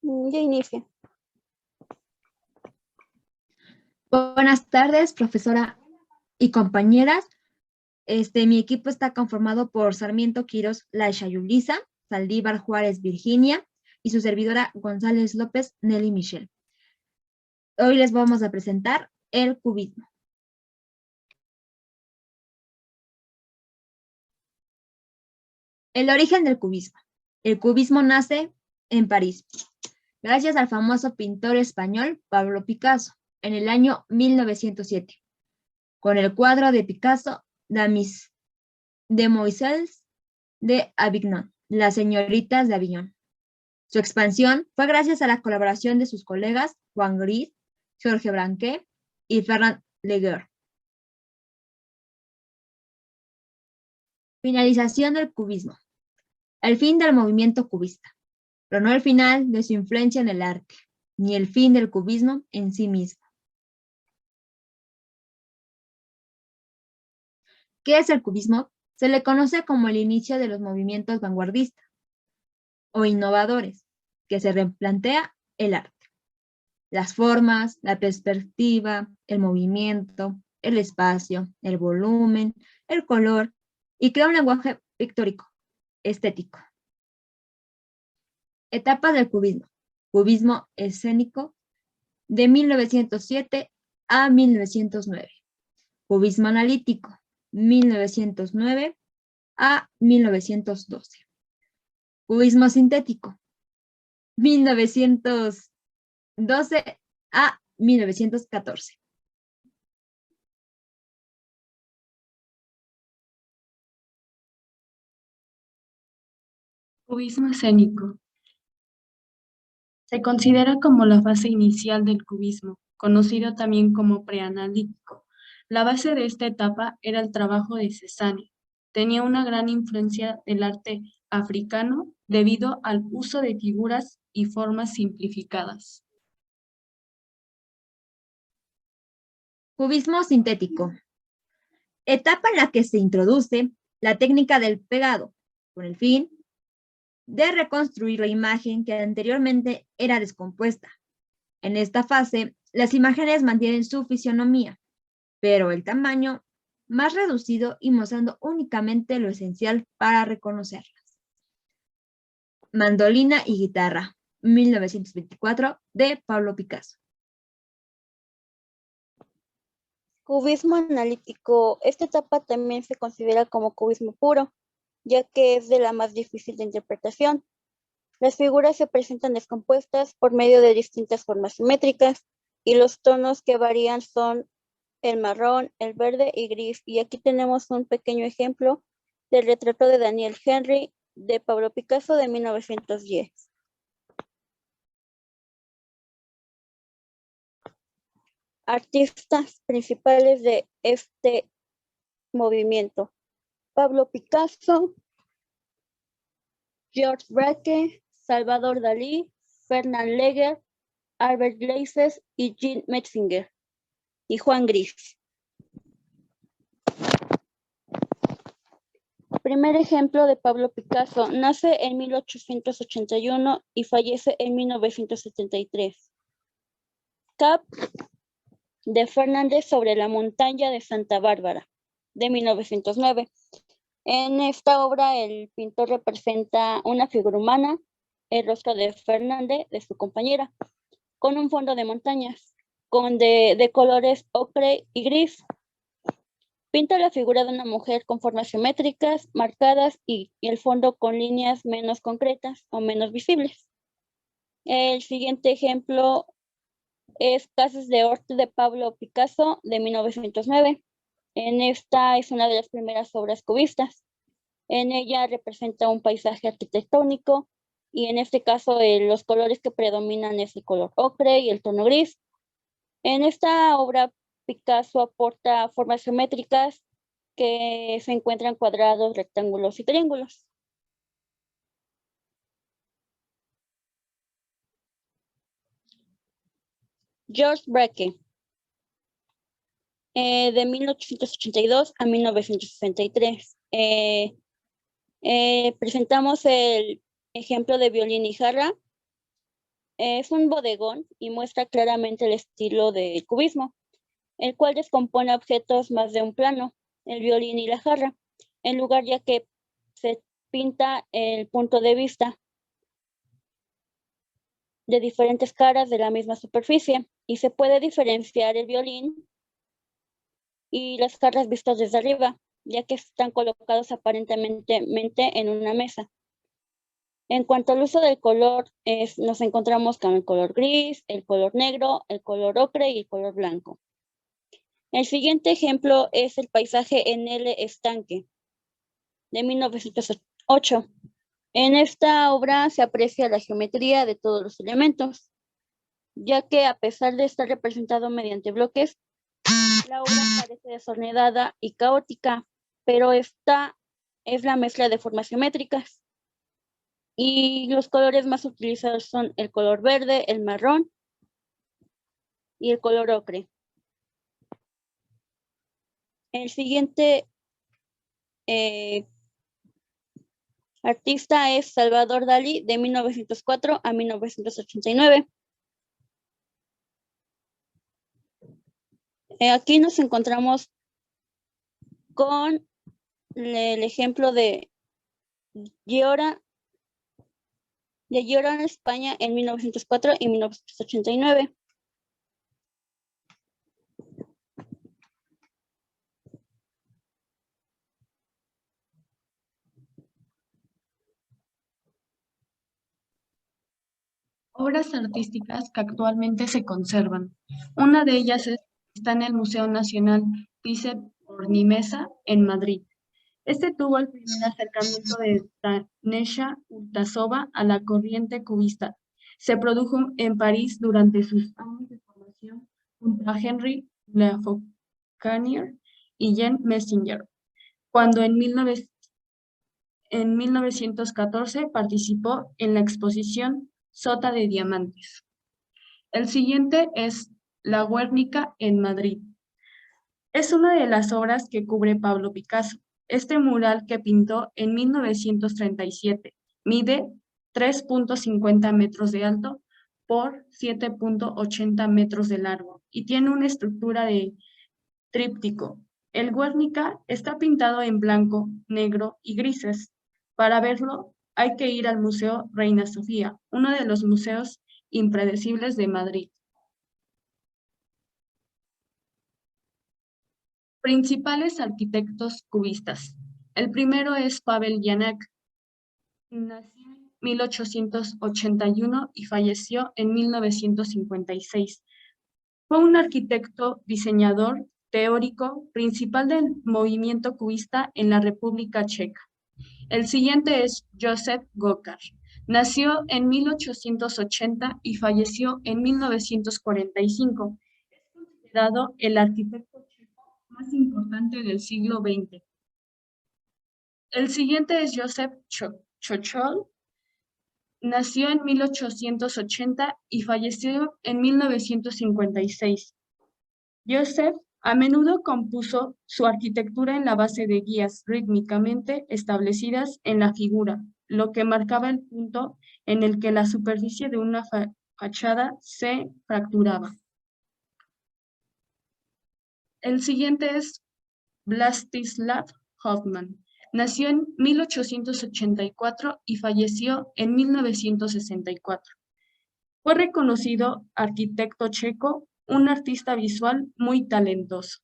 Ya inicia. Buenas tardes, profesora y compañeras. Mi equipo está conformado por Sarmiento Quirós Laisha Yulisa, Saldívar Juárez Virginia y su servidora González López Nelly Michelle. Hoy les vamos a presentar el cubismo. El origen del cubismo. El cubismo nace en París, gracias al famoso pintor español Pablo Picasso, en el año 1907, con el cuadro de Picasso, Demoiselles de Avignon, las señoritas de Avignon. Su expansión fue gracias a la colaboración de sus colegas Juan Gris, Georges Branque y Fernand Léger. Finalización del cubismo. El fin del movimiento cubista, pero no el final de su influencia en el arte, ni el fin del cubismo en sí mismo. ¿Qué es el cubismo? Se le conoce como el inicio de los movimientos vanguardistas o innovadores, que se replantea el arte, las formas, la perspectiva, el movimiento, el espacio, el volumen, el color, y crea un lenguaje pictórico, estético. Etapas del cubismo. Cubismo escénico de 1907 a 1909. Cubismo analítico, 1909 a 1912. Cubismo sintético, 1912 a 1914. Cubismo escénico. Se considera como la fase inicial del cubismo, conocido también como preanalítico. La base de esta etapa era el trabajo de Cézanne. Tenía una gran influencia del arte africano debido al uso de figuras y formas simplificadas. Cubismo sintético. Etapa en la que se introduce la técnica del pegado, con el fin de reconstruir la imagen que anteriormente era descompuesta. En esta fase, las imágenes mantienen su fisionomía, pero el tamaño más reducido y mostrando únicamente lo esencial para reconocerlas. Mandolina y guitarra, 1924, de Pablo Picasso. Cubismo analítico. Esta etapa también se considera como cubismo puro, ya que es de la más difícil de interpretación. Las figuras se presentan descompuestas por medio de distintas formas simétricas y los tonos que varían son el marrón, el verde y gris. Y aquí tenemos un pequeño ejemplo del retrato de Daniel Henry de Pablo Picasso de 1910. Artistas principales de este movimiento: Pablo Picasso, Georges Braque, Salvador Dalí, Fernand Léger, Albert Gleizes y Jean Metzinger, y Juan Gris. Primer ejemplo de Pablo Picasso. Nace en 1881 y fallece en 1973. Cap de Fernández sobre la montaña de Santa Bárbara, de 1909. En esta obra el pintor representa una figura humana, el rostro de Fernández, de su compañera, con un fondo de montañas, de colores ocre y gris. Pinta la figura de una mujer con formas geométricas, marcadas y el fondo con líneas menos concretas o menos visibles. El siguiente ejemplo es Casas de Hort de Pablo Picasso de 1909. En esta es una de las primeras obras cubistas. En ella representa un paisaje arquitectónico y en este caso los colores que predominan es el color ocre y el tono gris. En esta obra Picasso aporta formas geométricas que se encuentran cuadrados, rectángulos y triángulos. Georges Braque, de 1882 a 1963. Presentamos el ejemplo de violín y jarra. Es un bodegón y muestra claramente el estilo del cubismo, el cual descompone objetos más de un plano, el violín y la jarra, en lugar ya que se pinta el punto de vista de diferentes caras de la misma superficie y se puede diferenciar el violín y las jarras vistas desde arriba, ya que están colocados aparentemente en una mesa. En cuanto al uso del color, nos encontramos con el color gris, el color negro, el color ocre y el color blanco. El siguiente ejemplo es el paisaje en el estanque, de 1908. En esta obra se aprecia la geometría de todos los elementos, ya que a pesar de estar representado mediante bloques, la obra parece desordenada y caótica, pero esta es la mezcla de formas geométricas. Y los colores más utilizados son el color verde, el marrón y el color ocre. El siguiente artista es Salvador Dalí, de 1904 a 1989. Aquí nos encontramos con el ejemplo de Giora en España en 1904 y 1989. Obras artísticas que actualmente se conservan. Una de ellas está en el Museo Nacional Thyssen-Bornemisza en Madrid. Este tuvo el primer acercamiento de Tanesha Ultasova a la corriente cubista. Se produjo en París durante sus años de formación junto a Henri Lafaucanier y Jean Messinger, cuando en 1914 participó en la exposición Sota de Diamantes. El siguiente es La Guernica en Madrid. Es una de las obras que cubre Pablo Picasso. Este mural que pintó en 1937 mide 3.50 metros de alto por 7.80 metros de largo y tiene una estructura de tríptico. El Guernica está pintado en blanco, negro y grises. Para verlo hay que ir al Museo Reina Sofía, uno de los museos impredecibles de Madrid. Principales arquitectos cubistas. El primero es Pavel Jánek. Nació en 1881 y falleció en 1956. Fue un arquitecto, diseñador, teórico, principal del movimiento cubista en la República Checa. El siguiente es Joseph Gocar. Nació en 1880 y falleció en 1945. Es considerado el arquitecto checo más importante del siglo XX. El siguiente es Joseph Chochol. Nació en 1880 y falleció en 1956. Joseph a menudo compuso su arquitectura en la base de guías rítmicamente establecidas en la figura, lo que marcaba el punto en el que la superficie de una fachada se fracturaba. El siguiente es Vlastislav Hoffman. Nació en 1884 y falleció en 1964. Fue reconocido arquitecto checo, un artista visual muy talentoso.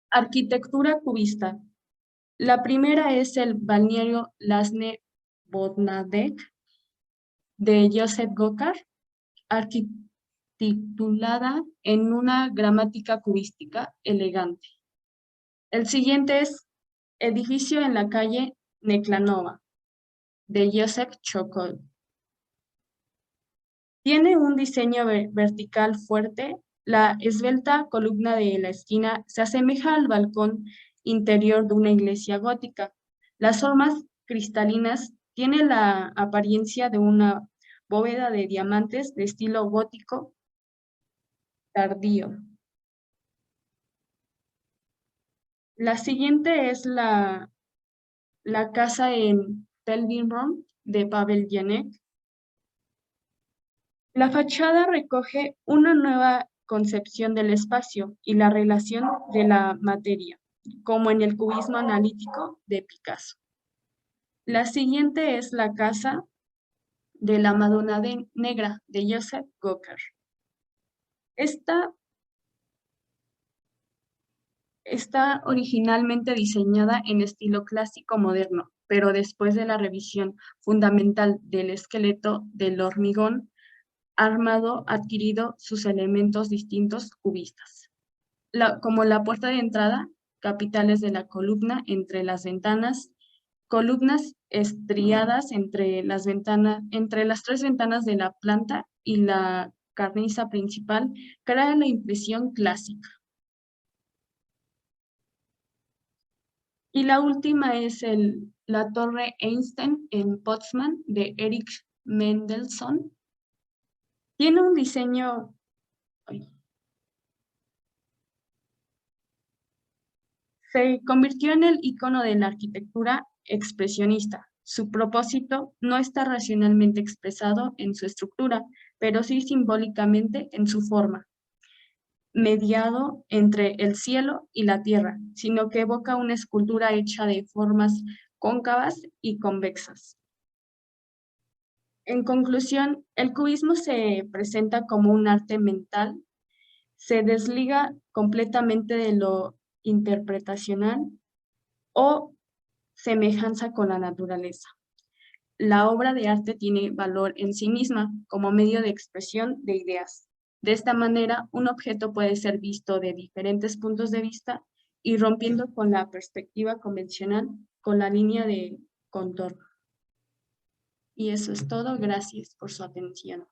Arquitectura cubista. La primera es el balneario Lasne Bodnadek de Joseph Gocar, arquitecturada en una gramática cubística elegante. El siguiente es edificio en la calle Neklanova de Joseph Chochol. Tiene un diseño vertical fuerte. La esbelta columna de la esquina se asemeja al balcón interior de una iglesia gótica. Las formas cristalinas tienen la apariencia de una bóveda de diamantes de estilo gótico tardío. La siguiente es la casa en Telvinrom de Pavel Jánek. La fachada recoge una nueva concepción del espacio y la relación de la materia, como en el cubismo analítico de Picasso. La siguiente es la casa de la Madonna Negra de Joseph Gocker. Esta está originalmente diseñada en estilo clásico moderno, pero después de la revisión fundamental del esqueleto del hormigón armado adquirido sus elementos distintos cubistas, como la puerta de entrada, capiteles de la columna entre las ventanas, columnas estriadas entre las tres ventanas de la planta y la cornisa principal, crean la impresión clásica. Y la última es la Torre Einstein en Potsdam de Erich Mendelsohn. Tiene un diseño... Se convirtió en el icono de la arquitectura expresionista. Su propósito no está racionalmente expresado en su estructura, pero sí simbólicamente en su forma, mediado entre el cielo y la tierra, sino que evoca una escultura hecha de formas cóncavas y convexas. En conclusión, el cubismo se presenta como un arte mental, se desliga completamente de lo interpretacional o semejanza con la naturaleza. La obra de arte tiene valor en sí misma como medio de expresión de ideas. De esta manera, un objeto puede ser visto de diferentes puntos de vista y rompiendo con la perspectiva convencional con la línea de contorno. Y eso es todo. Gracias por su atención.